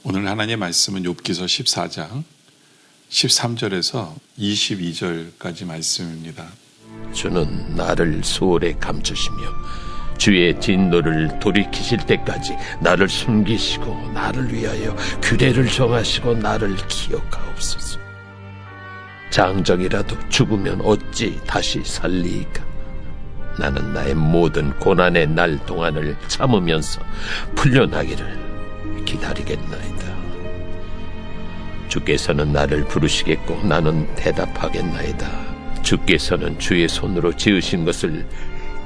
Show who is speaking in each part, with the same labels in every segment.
Speaker 1: 오늘 하나님의 말씀은 욥기서 14장 13절에서 22절까지 말씀입니다.
Speaker 2: 주는 나를 수월에 감추시며 주의 진노를 돌이키실 때까지 나를 숨기시고 나를 위하여 규례를 정하시고 나를 기억하옵소서. 장정이라도 죽으면 어찌 다시 살리이까? 나는 나의 모든 고난의 날 동안을 참으면서 풀려나기를 기다리겠나이다. 주께서는 나를 부르시겠고 나는 대답하겠나이다. 주께서는 주의 손으로 지으신 것을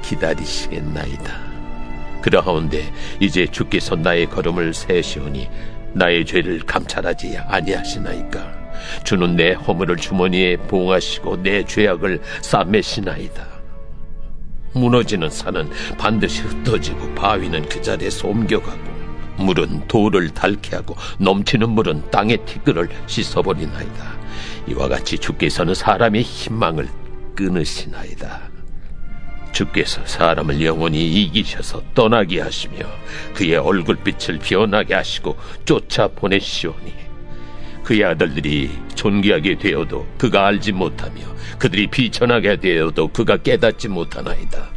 Speaker 2: 기다리시겠나이다. 그러하온데 이제 주께서 나의 걸음을 세시오니 나의 죄를 감찰하지 아니하시나이까? 주는 내 허물을 주머니에 봉하시고 내 죄악을 싸매시나이다. 무너지는 산은 반드시 흩어지고 바위는 그 자리에서 옮겨가고 물은 돌을 닳게 하고 넘치는 물은 땅의 티끌을 씻어버리나이다. 이와 같이 주께서는 사람의 희망을 끊으시나이다. 주께서 사람을 영원히 이기셔서 떠나게 하시며 그의 얼굴빛을 변하게 하시고 쫓아보내시오니 그의 아들들이 존귀하게 되어도 그가 알지 못하며 그들이 비천하게 되어도 그가 깨닫지 못하나이다.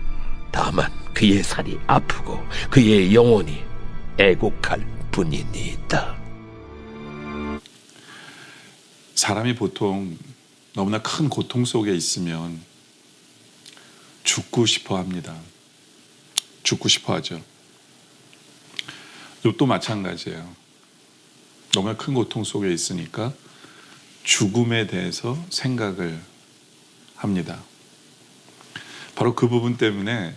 Speaker 2: 다만 그의 살이 아프고 그의 영혼이 애곡할 뿐이니이다.
Speaker 1: 사람이 보통 너무나 큰 고통 속에 있으면 죽고 싶어 합니다. 죽고 싶어 하죠. 욥도 마찬가지예요. 너무나 큰 고통 속에 있으니까 죽음에 대해서 생각을 합니다. 바로 그 부분 때문에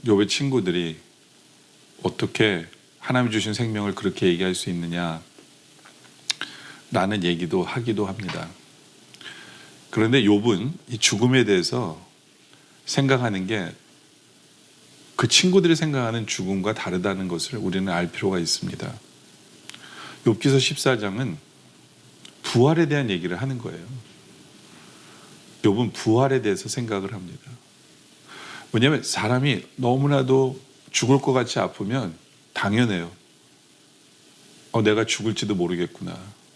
Speaker 1: 욥의 친구들이 어떻게 하나님 주신 생명을 그렇게 얘기할 수 있느냐 라는 얘기도 하기도 합니다. 그런데 욥은 이 죽음에 대해서 생각하는 게 그 친구들이 생각하는 죽음과 다르다는 것을 우리는 알 필요가 있습니다. 욥기서 14장은 부활에 대한 얘기를 하는 거예요. 욥은 부활에 대해서 생각을 합니다. 왜냐하면 사람이 너무나도 죽을 것 같이 아프면 당연해요. 내가 죽을지도 모르겠구나.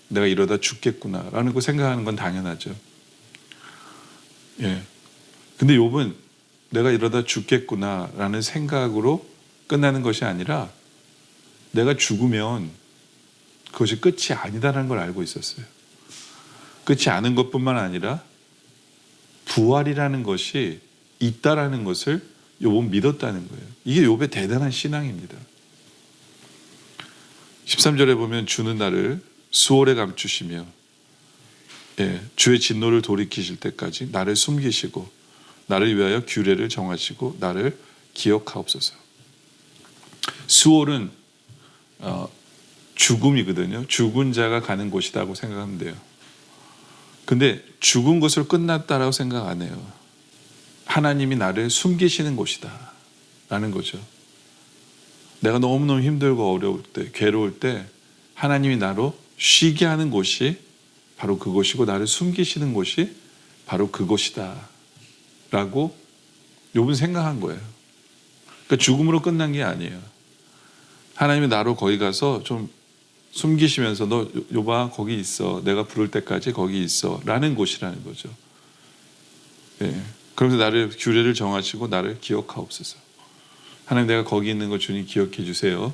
Speaker 1: 내가 이러다 죽겠구나 라는 거 생각하는 건 당연하죠. 예. 근데 욥은 내가 이러다 죽겠구나 라는 생각으로 끝나는 것이 아니라 내가 죽으면 그것이 끝이 아니다라는 걸 알고 있었어요. 끝이 아는 것뿐만 아니라 부활이라는 것이 있다라는 것을 욥은 믿었다는 거예요. 이게 욥의 대단한 신앙입니다. 13절에 보면 주는 나를 수월에 감추시며 주의 진노를 돌이키실 때까지 나를 숨기시고 나를 위하여 규례를 정하시고 나를 기억하옵소서. 수월은 죽음이거든요. 죽은 자가 가는 곳이라고 생각하면 돼요. 근데 죽은 것으로 끝났다라고 생각 안 해요. 하나님이 나를 숨기시는 곳이다 라는 거죠. 내가 너무너무 힘들고 어려울 때, 괴로울 때 하나님이 나로 쉬게 하는 곳이 바로 그곳이고 나를 숨기시는 곳이 바로 그곳이다 라고 욥은 생각한 거예요. 그러니까 죽음으로 끝난 게 아니에요. 하나님이 나로 거기 가서 좀 숨기시면서 너 욥아 거기 있어. 내가 부를 때까지 거기 있어 라는 곳이라는 거죠. 그러면서 나를 규례를 정하시고 나를 기억하옵소서. 하나님 내가 거기 있는 거 주님 기억해 주세요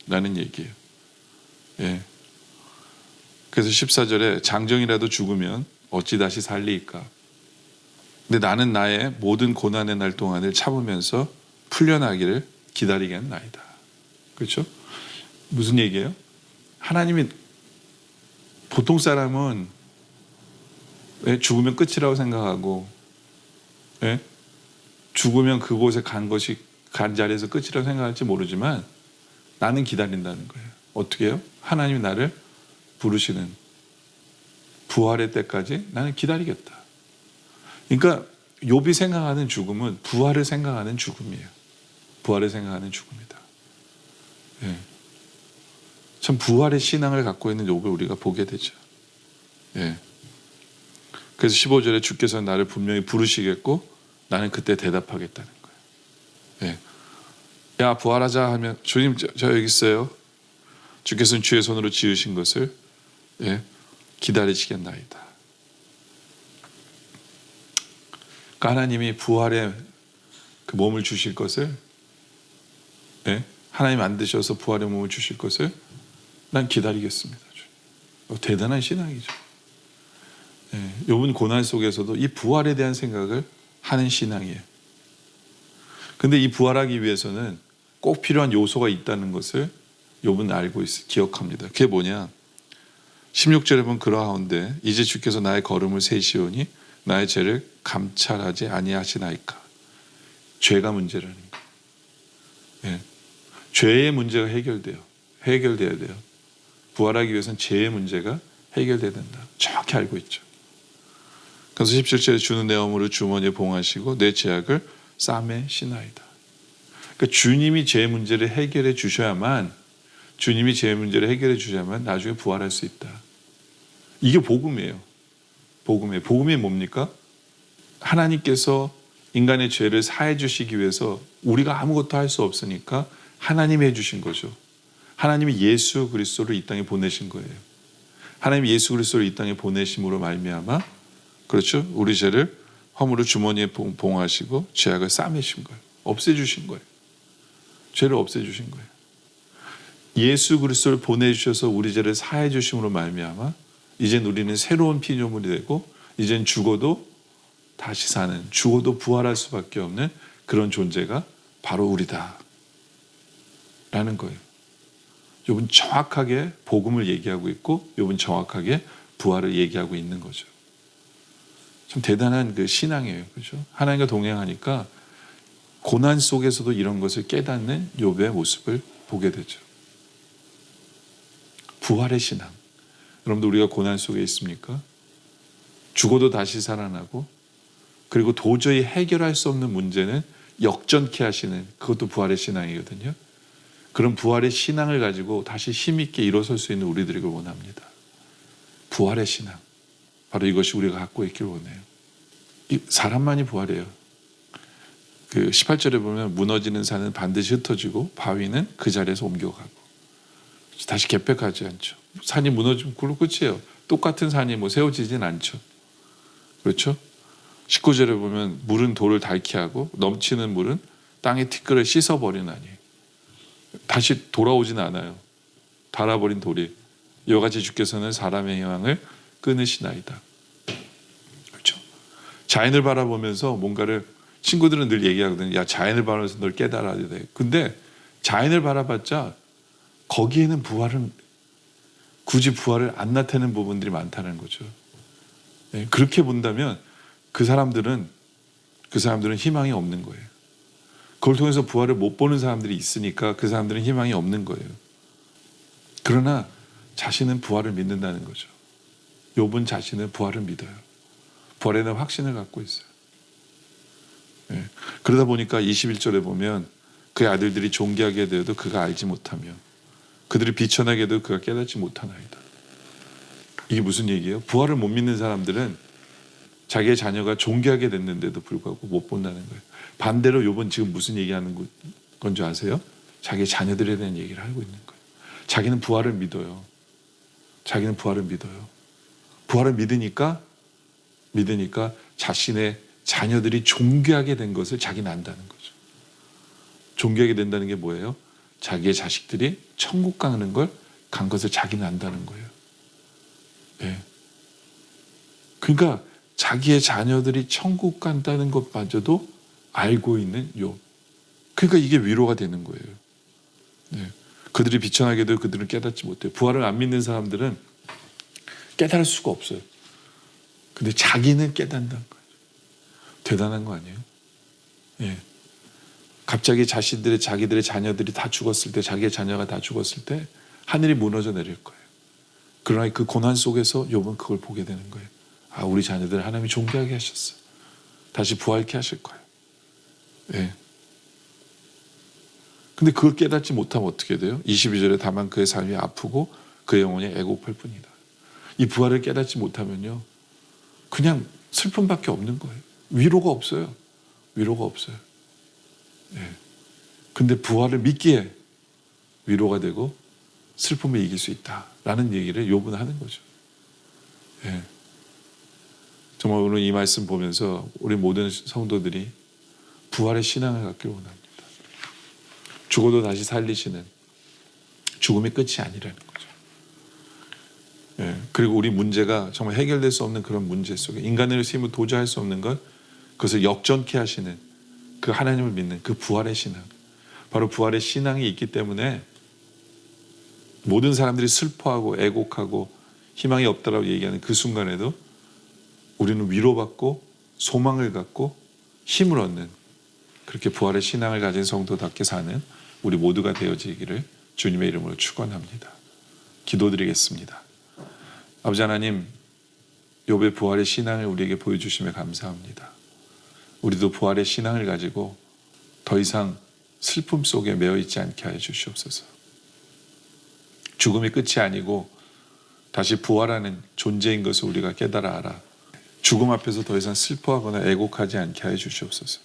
Speaker 1: 라는 얘기예요. 그래서 14절에 장정이라도 죽으면 어찌 다시 살리일까? 근데 나는 나의 모든 고난의 날 동안을 참으면서 풀려나기를 기다리겠나이다. 그렇죠? 무슨 얘기예요? 하나님이 보통 사람은 죽으면 끝이라고 생각하고 죽으면 그곳에 간 자리에서 끝이라고 생각할지 모르지만 나는 기다린다는 거예요. 어떻게 해요? 하나님이 나를 부르시는 부활의 때까지 나는 기다리겠다. 그러니까 욥이 생각하는 죽음은 부활을 생각하는 죽음이에요. 부활을 생각하는 죽음이다. 참 부활의 신앙을 갖고 있는 욥을 우리가 보게 되죠. 그래서 15절에 주께서 나를 분명히 부르시겠고 나는 그때 대답하겠다는 거예요. 야 부활하자 하면 주님 저 여기 있어요. 주께서는 주의 손으로 지으신 것을 기다리시겠나이다. 그러니까 하나님이 부활의 그 몸을 주실 것을, 하나님 만드셔서 부활의 몸을 주실 것을 난 기다리겠습니다. 대단한 신앙이죠. 욥은 고난 속에서도 이 부활에 대한 생각을 하는 신앙이에요. 근데 이 부활하기 위해서는 꼭 필요한 요소가 있다는 것을 욥은 알고 기억합니다. 그게 뭐냐? 16절에 보면 그러하온데 이제 주께서 나의 걸음을 세시오니 나의 죄를 감찰하지 아니하시나이까. 죄가 문제라는 거예요. 죄의 문제가 해결돼야 돼요. 부활하기 위해서는 죄의 문제가 해결돼야 된다. 정확히 알고 있죠. 그래서 17절에 주는 내 허물을 주머니에 봉하시고 내 죄악을 쌈에 시나이다. 그러니까 주님이 죄의 문제를 해결해 주셔야만 나중에 부활할 수 있다. 이게 복음이에요. 복음이 뭡니까? 하나님께서 인간의 죄를 사해 주시기 위해서 우리가 아무것도 할 수 없으니까 하나님이 해주신 거죠. 하나님이 예수 그리스도를 이 땅에 보내신 거예요. 하나님이 예수 그리스도를 이 땅에 보내심으로 말미암아, 그렇죠? 우리 죄를 허물을 주머니에 봉하시고 죄악을 싸매신 거예요. 없애주신 거예요. 죄를 없애주신 거예요. 예수 그리스도를 보내주셔서 우리 죄를 사해 주심으로 말미암아 이젠 우리는 새로운 피조물이 되고 이젠 죽어도 다시 사는, 죽어도 부활할 수밖에 없는 그런 존재가 바로 우리다 라는 거예요. 욥은 정확하게 복음을 얘기하고 있고 욥은 정확하게 부활을 얘기하고 있는 거죠. 참 대단한 그 신앙이에요. 그렇죠? 하나님과 동행하니까 고난 속에서도 이런 것을 깨닫는 욥의 모습을 보게 되죠. 부활의 신앙. 여러분들 우리가 고난 속에 있습니까? 죽어도 다시 살아나고 그리고 도저히 해결할 수 없는 문제는 역전케 하시는, 그것도 부활의 신앙이거든요. 그런 부활의 신앙을 가지고 다시 힘있게 일어설 수 있는 우리들에게 원합니다. 부활의 신앙. 바로 이것이 우리가 갖고 있길 원해요. 사람만이 부활해요. 그 18절에 보면 무너지는 산은 반드시 흩어지고 바위는 그 자리에서 옮겨가고 다시 개벽하지 않죠. 산이 무너지면 그걸로 끝이에요. 똑같은 산이 세워지진 않죠. 그렇죠? 19절에 보면 물은 돌을 닳게 하고 넘치는 물은 땅의 티끌을 씻어버리나니 다시 돌아오진 않아요. 닳아버린 돌이. 이와 같이 주께서는 사람의 희망을 끊으시나이다. 그렇죠? 자연을 바라보면서 뭔가를, 친구들은 늘 얘기하거든요. 야, 자연을 바라보면서 널 깨달아야 돼. 근데 자연을 바라봤자 거기에는 굳이 부활을 안 나타내는 부분들이 많다는 거죠. 그렇게 본다면 그 사람들은 희망이 없는 거예요. 그걸 통해서 부활을 못 보는 사람들이 있으니까 그 사람들은 희망이 없는 거예요. 그러나 자신은 부활을 믿는다는 거죠. 욥은 자신은 부활을 믿어요. 부활에 대한 확신을 갖고 있어요. 그러다 보니까 21절에 보면 그의 아들들이 존귀하게 되어도 그가 알지 못하며 그들이 비천하게 되어도 그가 깨닫지 못하나이다. 이게 무슨 얘기예요? 부활을 못 믿는 사람들은 자기의 자녀가 존귀하게 됐는데도 불구하고 못 본다는 거예요. 반대로 욥은 지금 무슨 얘기하는 건 줄 아세요? 자기의 자녀들에 대한 얘기를 하고 있는 거예요. 자기는 부활을 믿어요. 부활을 믿으니까 자신의 자녀들이 존귀하게 된 것을 자기는 안다는 거죠. 존귀하게 된다는 게 뭐예요? 자기의 자식들이 천국 가는 걸 간 것을 자기는 안다는 거예요. 그러니까 자기의 자녀들이 천국 간다는 것마저도 알고 있는 욥. 그러니까 이게 위로가 되는 거예요. 그들이 비천하게도 그들은 깨닫지 못해요. 부활을 안 믿는 사람들은 깨달을 수가 없어요. 근데 자기는 깨닫는다는 거예요. 대단한 거 아니에요? 갑자기 자기들의 자녀들이 다 죽었을 때, 자기의 자녀가 다 죽었을 때 하늘이 무너져 내릴 거예요. 그러나 그 고난 속에서 욥은 그걸 보게 되는 거예요. 아, 우리 자녀들 하나님이 존귀하게 하셨어. 다시 부활케 하실 거예요. 근데 그걸 깨닫지 못하면 어떻게 돼요? 22절에 다만 그의 삶이 아프고 그의 영혼이 애곡할 뿐이다. 이 부활을 깨닫지 못하면요, 그냥 슬픔밖에 없는 거예요. 위로가 없어요. 근데 부활을 믿기에 위로가 되고 슬픔을 이길 수 있다라는 얘기를 욥은 하는 거죠. 예. 정말 오늘 이 말씀 보면서 우리 모든 성도들이 부활의 신앙을 갖기를 원합니다. 죽어도 다시 살리시는 죽음이 끝이 아니라는 거죠. 예. 그리고 우리 문제가 정말 해결될 수 없는 그런 문제 속에 인간의 힘으로 도저히 할 수 없는 것, 그것을 역전케 하시는 그 하나님을 믿는 그 부활의 신앙, 바로 부활의 신앙이 있기 때문에 모든 사람들이 슬퍼하고 애곡하고 희망이 없다라고 얘기하는 그 순간에도 우리는 위로받고 소망을 갖고 힘을 얻는, 그렇게 부활의 신앙을 가진 성도답게 사는 우리 모두가 되어지기를 주님의 이름으로 축원합니다. 기도드리겠습니다. 아버지 하나님, 욥의 부활의 신앙을 우리에게 보여주시며 감사합니다. 우리도 부활의 신앙을 가지고 더 이상 슬픔 속에 매여 있지 않게 하여 주시옵소서. 죽음이 끝이 아니고 다시 부활하는 존재인 것을 우리가 깨달아 알아 죽음 앞에서 더 이상 슬퍼하거나 애곡하지 않게 하여 주시옵소서.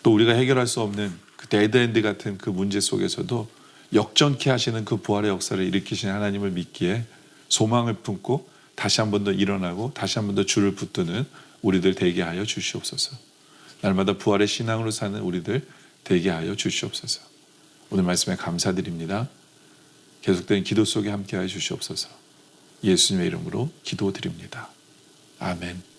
Speaker 1: 또 우리가 해결할 수 없는 그 데드엔드 같은 그 문제 속에서도 역전케 하시는 그 부활의 역사를 일으키시는 하나님을 믿기에 소망을 품고 다시 한 번 더 일어나고 다시 한 번 더 줄을 붙드는 우리들 되게 하여 주시옵소서. 날마다 부활의 신앙으로 사는 우리들 되게 하여 주시옵소서. 오늘 말씀에 감사드립니다. 계속된 기도 속에 함께 하여 주시옵소서. 예수님의 이름으로 기도드립니다. 아멘.